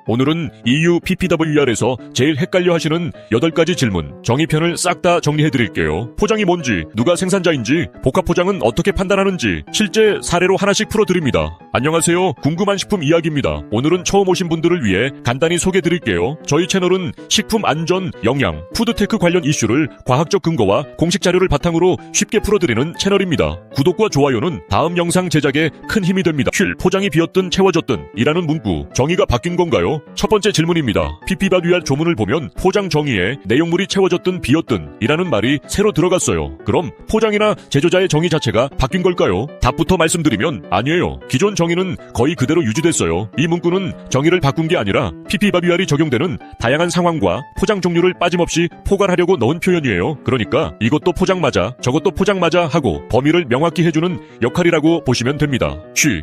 오늘은 EU PPWR에서 제일 헷갈려 하시는 8가지 질문, 정의편을 싹 다 정리해드릴게요. 포장이 뭔지, 누가 생산자인지, 복합 포장은 어떻게 판단하는지 실제 사례로 하나씩 풀어드립니다. 안녕하세요. 궁금한 식품 이야기입니다. 오늘은 처음 오신 분들을 위해 간단히 소개드릴게요. 저희 채널은 식품 안전, 영양, 푸드테크 관련 이슈를 과학적 근거와 공식 자료를 바탕으로 쉽게 풀어드리는 채널입니다. 구독과 좋아요는 다음 영상 제작에 큰 힘이 됩니다. 포장이 비었든 채워졌든 이라는 문구, 정의가 바뀐 건가요? 첫 번째 질문입니다. PPWR 조문을 보면 포장 정의에 내용물이 채워졌든 비었든 이라는 말이 새로 들어갔어요. 그럼 포장이나 제조자의 정의 자체가 바뀐 걸까요? 답부터 말씀드리면 아니에요. 기존 정의는 거의 그대로 유지됐어요. 이 문구는 정의를 바꾼 게 아니라 PPWR이 적용되는 다양한 상황과 포장 종류를 빠짐없이 포괄하려고 넣은 표현이에요. 그러니까 이것도 포장 맞아, 저것도 포장 맞아 하고 범위를 명확히 해주는 역할이라고 보시면 됩니다.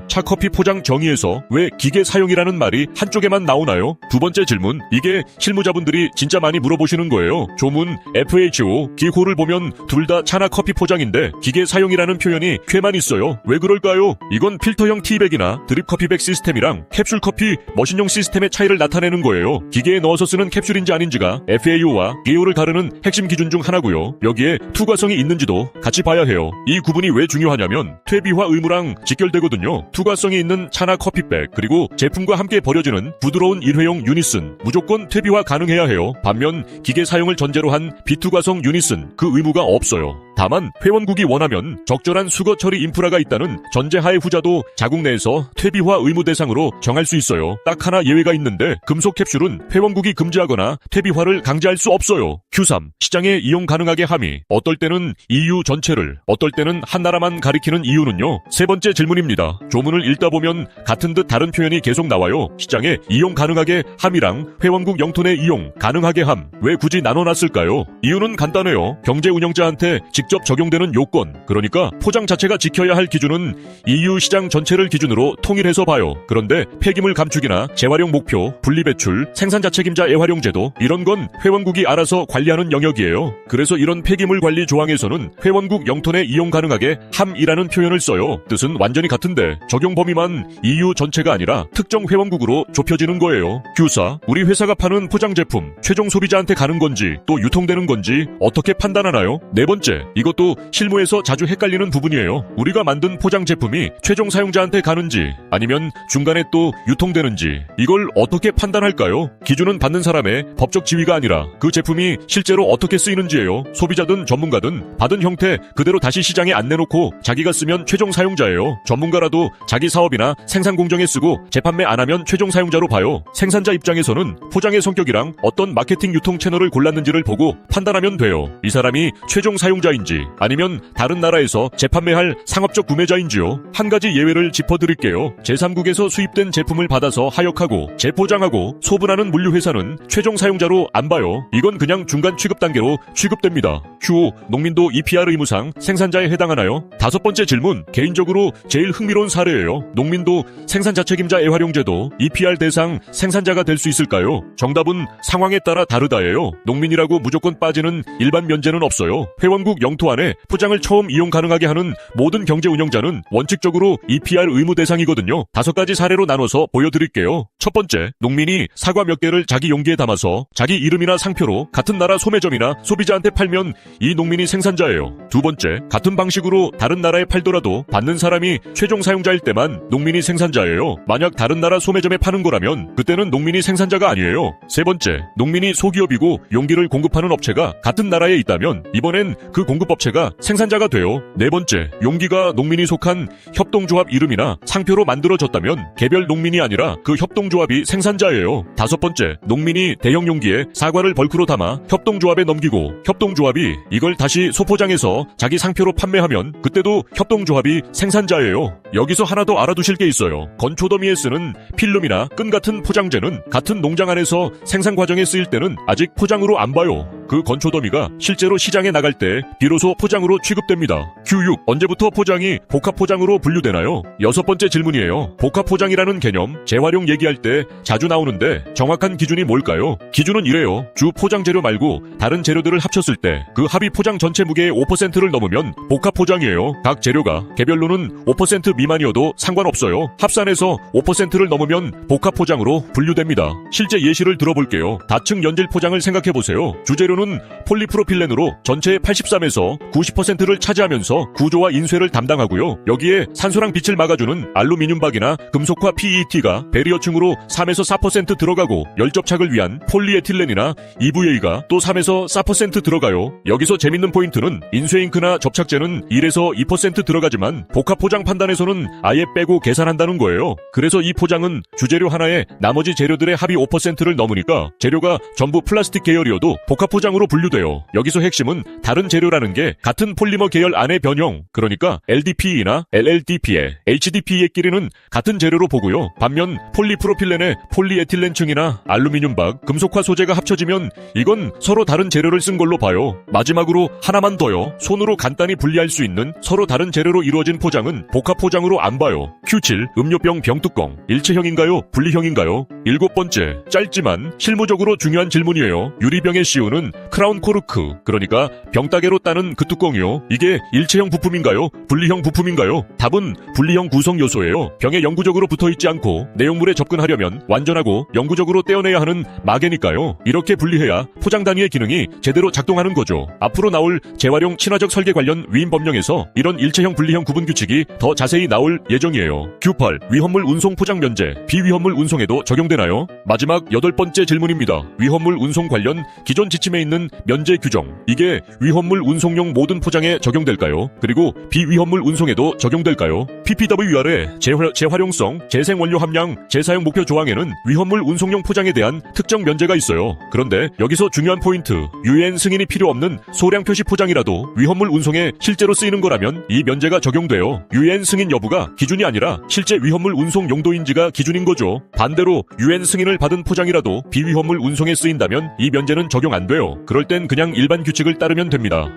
차커피 포장 정의에서 왜 기계 사용이라는 말이 한쪽에만 나오나요? 두 번째 질문, 이게 실무자분들이 진짜 많이 물어보시는 거예요. 조문 FHO 기호를 보면 둘 다 차나 커피 포장인데 기계 사용이라는 표현이 쾌만 있어요. 왜 그럴까요? 이건 필터형 티백이나 드립 커피백 시스템이랑 캡슐 커피 머신용 시스템의 차이를 나타내는 거예요. 기계에 넣어서 쓰는 캡슐인지 아닌지가 FAO와 기호를 가르는 핵심 기준 중 하나고요. 여기에 투과성이 있는지도 같이 봐야 해요. 이 구분이 왜 중요하냐면 퇴비화 의무랑 직결되거든요. 투과성이 있는 차나 커피백 그리고 제품과 함께 버려지는 부드러운 일회용 유닛은 무조건 퇴비화 가능해야 해요. 반면 기계 사용을 전제로 한 비투과성 유닛은 그 의무가 없어요. 다만 회원국이 원하면 적절한 수거 처리 인프라가 있다는 전제하에 후자도 자국 내에서 퇴비화 의무 대상으로 정할 수 있어요. 딱 하나 예외가 있는데 금속 캡슐은 회원국이 금지하거나 퇴비화를 강제할 수 없어요. Q3. 시장에 이용 가능하게 함의. 어떨 때는 EU 전체를, 어떨 때는 한 나라만 가리키는 이유는요. 세 번째 질문입니다. 조문을 읽다 보면 같은 듯 다른 표현이 계속 나와요. 시장에 이용 가능하게 함이랑 회원국 영토 내 이용 가능하게 함. 왜 굳이 나눠놨을까요? 이유는 간단해요. 경제 운영자한테 직접 적용되는 요건, 그러니까 포장 자체가 지켜야 할 기준은 EU 시장 전체를 기준으로 통일해서 봐요. 그런데 폐기물 감축이나 재활용 목표, 분리배출, 생산자 책임자 애활용 제도 이런 건 회원국이 알아서 관리하는 영역이에요. 그래서 이런 폐기물 관리 조항에서는 회원국 영토 내 이용 가능하게 함이라는 표현을 써요. 뜻은 완전히 같은데 적용 범위만 EU 전체가 아니라 특정 회원국으로 좁혀지는 거예요. Q4. 우리 회사가 파는 포장 제품 최종 소비자한테 가는 건지 또 유통되는 건지 어떻게 판단하나요? 네 번째, 이것도 실무에서 자주 헷갈리는 부분이에요. 우리가 만든 포장 제품이 최종 사용자한테 가는지 아니면 중간에 또 유통되는지 이걸 어떻게 판단할까요? 기준은 받는 사람의 법적 지위가 아니라 그 제품이 실제로 어떻게 쓰이는지예요. 소비자든 전문가든 받은 형태 그대로 다시 시장에 안 내놓고 자기가 쓰면 최종 사용자예요. 전문가라도 자기 사업이나 생산 공정에 쓰고 재판매 안 하면 최종 사용자로 봐요. 생산자 입장에서는 포장의 성격이랑 어떤 마케팅 유통 채널을 골랐는지를 보고 판단하면 돼요. 이 사람이 최종 사용자인지 아니면 다른 나라에서 재판매할 상업적 구매자인지요. 한 가지 예외를 짚어드릴게요. 제3국에서 수입된 제품을 받아서 하역하고 재포장하고 소분하는 물류회사는 최종 사용자로 안 봐요. 이건 그냥 중간 취급 단계로 취급됩니다. Q5. 농민도 EPR 의무상 생산자에 해당하나요? 다섯 번째 질문, 개인적으로 제일 흥미로운 사례예요. 농민도 생산자 책임자 애활용제도 EPR 대상 생산자가 될 수 있을까요? 정답은 상황에 따라 다르다예요. 농민이라고 무조건 빠지는 일반 면제는 없어요. 회원국 영토 안에 포장을 처음 이용 가능하게 하는 모든 경제 운영자는 원칙적으로 EPR 의무 대상이거든요. 5가지 사례로 나눠서 보여드릴게요. 첫 번째, 농민이 사과 몇 개를 자기 용기에 담아서 자기 이름이나 상표로 같은 나라 소매점이나 소비자한테 팔면 이 농민이 생산자예요. 두 번째, 같은 방식으로 다른 나라에 팔더라도 받는 사람이 최종 사용자일 때만 농민이 생산자예요. 만약 다른 나라 소매점에 파는 거라면 그때는 농민이 생산자가 아니에요. 세 번째, 농민이 소기업이고 용기를 공급하는 업체가 같은 나라에 있다면 이번엔 그 공급업체가 생산자가 돼요. 네 번째, 용기가 농민이 속한 협동조합 이름이나 상표로 만들어졌다면 개별 농민이 아니라 그 협동조합이 생산자예요. 다섯 번째, 농민이 대형 용기에 사과를 벌크로 담아 협동조합에 넘기고 협동조합이 이걸 다시 소포장해서 자기 상표로 판매하면 그때도 협동조합이 생산자예요. 여기서 하나 더 알아두실 게 있어요. 건초더미에 쓰는 필름이나 끈 같은 포장재는 같은 농장 안에서 생산 과정에 쓰일 때는 아직 포장으로 안 봐요. 그 건초 더미가 실제로 시장에 나갈 때 비로소 포장으로 취급됩니다. Q6. 언제부터 포장이 복합 포장으로 분류되나요? 여섯 번째 질문이에요. 복합 포장이라는 개념, 재활용 얘기할 때 자주 나오는데 정확한 기준이 뭘까요? 기준은 이래요. 주 포장 재료 말고 다른 재료들을 합쳤을 때 그 합이 포장 전체 무게의 5%를 넘으면 복합 포장이에요. 각 재료가 개별로는 5% 미만이어도 상관없어요. 합산해서 5%를 넘으면 복합 포장으로 분류됩니다. 실제 예시를 들어볼게요. 다층 연질 포장을 생각해보세요. 주재료는 폴리프로필렌으로 전체의 83에서 90%를 차지하면서 구조와 인쇄를 담당하고요. 여기에 산소랑 빛을 막아주는 알루미늄박이나 금속화 PET가 베리어층으로 3에서 4% 들어가고 열접착을 위한 폴리에틸렌이나 EVA가 또 3에서 4% 들어가요. 여기서 재밌는 포인트는 인쇄잉크나 접착제는 1에서 2% 들어가지만 복합 포장 판단에서는 아예 빼고 계산한다는 거예요. 그래서 이 포장은 주재료 하나에 나머지 재료들의 합이 5%를 넘으니까 재료가 전부 플라스틱 계열이어도 복합 포장으로 분류돼요. 여기서 핵심은 다른 재료라는 게 같은 폴리머 계열 안의 변형, 그러니까 LDPE나 LLDPE, HDPE끼리는 같은 재료로 보고요. 반면 폴리프로필렌의 폴리에틸렌층이나 알루미늄박, 금속화 소재가 합쳐지면 이건 서로 다른 재료를 쓴 걸로 봐요. 마지막으로 하나만 더요. 손으로 간단히 분리할 수 있는 서로 다른 재료로 이루어진 포장은 복합 포장으로 안 봐요. Q7. 음료병 병뚜껑. 일체형인가요? 분리형인가요? 일곱 번째. 짧지만 실무적으로 중요한 질문이에요. 유리병에 씌우는 크라운 코르크, 그러니까 병따개로 따는 그 뚜껑이요. 이게 일체형 부품인가요? 분리형 부품인가요? 답은 분리형 구성 요소예요. 병에 영구적으로 붙어있지 않고 내용물에 접근하려면 완전하고 영구적으로 떼어내야 하는 마개니까요. 이렇게 분리해야 포장 단위의 기능이 제대로 작동하는 거죠. 앞으로 나올 재활용 친화적 설계 관련 위임 법령에서 이런 일체형 분리형 구분 규칙이 더 자세히 나올 예정이에요. Q8. 위험물 운송 포장 면제. 비위험물 운송에도 적용되나요? 마지막 여덟 번째 질문입니다. 위험물 운송 관련 기존 지침에 있는 면제 규정. 이게 위험물 운송용 모든 포장에 적용될까요? 그리고 비위험물 운송에도 적용될까요? PPWR의 재활용성, 재생원료 함량, 재사용 목표 조항에는 위험물 운송용 포장에 대한 특정 면제가 있어요. 그런데 여기서 중요한 포인트. UN 승인이 필요 없는 소량 표시 포장이라도 위험물 운송에 실제로 쓰이는 거라면 이 면제가 적용돼요. UN 승인 여부가 기준이 아니라 실제 위험물 운송 용도인지가 기준인 거죠. 반대로 UN 승인을 받은 포장이라도 비위험물 운송에 쓰인다면 이 면제는 적용 안 돼요. 그럴 땐 그냥 일반 규칙을 따르면 됩니다.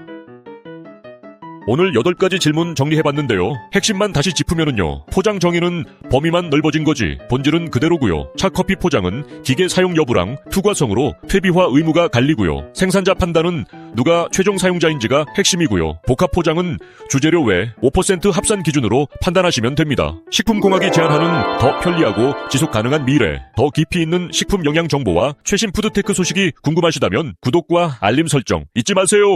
오늘 8가지 질문 정리해봤는데요. 핵심만 다시 짚으면은요. 포장 정의는 범위만 넓어진 거지 본질은 그대로고요. 차커피 포장은 기계 사용 여부랑 투과성으로 퇴비화 의무가 갈리고요. 생산자 판단은 누가 최종 사용자인지가 핵심이고요. 복합 포장은 주재료 외 5% 합산 기준으로 판단하시면 됩니다. 식품공학이 제안하는 더 편리하고 지속 가능한 미래, 더 깊이 있는 식품 영양 정보와 최신 푸드테크 소식이 궁금하시다면 구독과 알림 설정 잊지 마세요.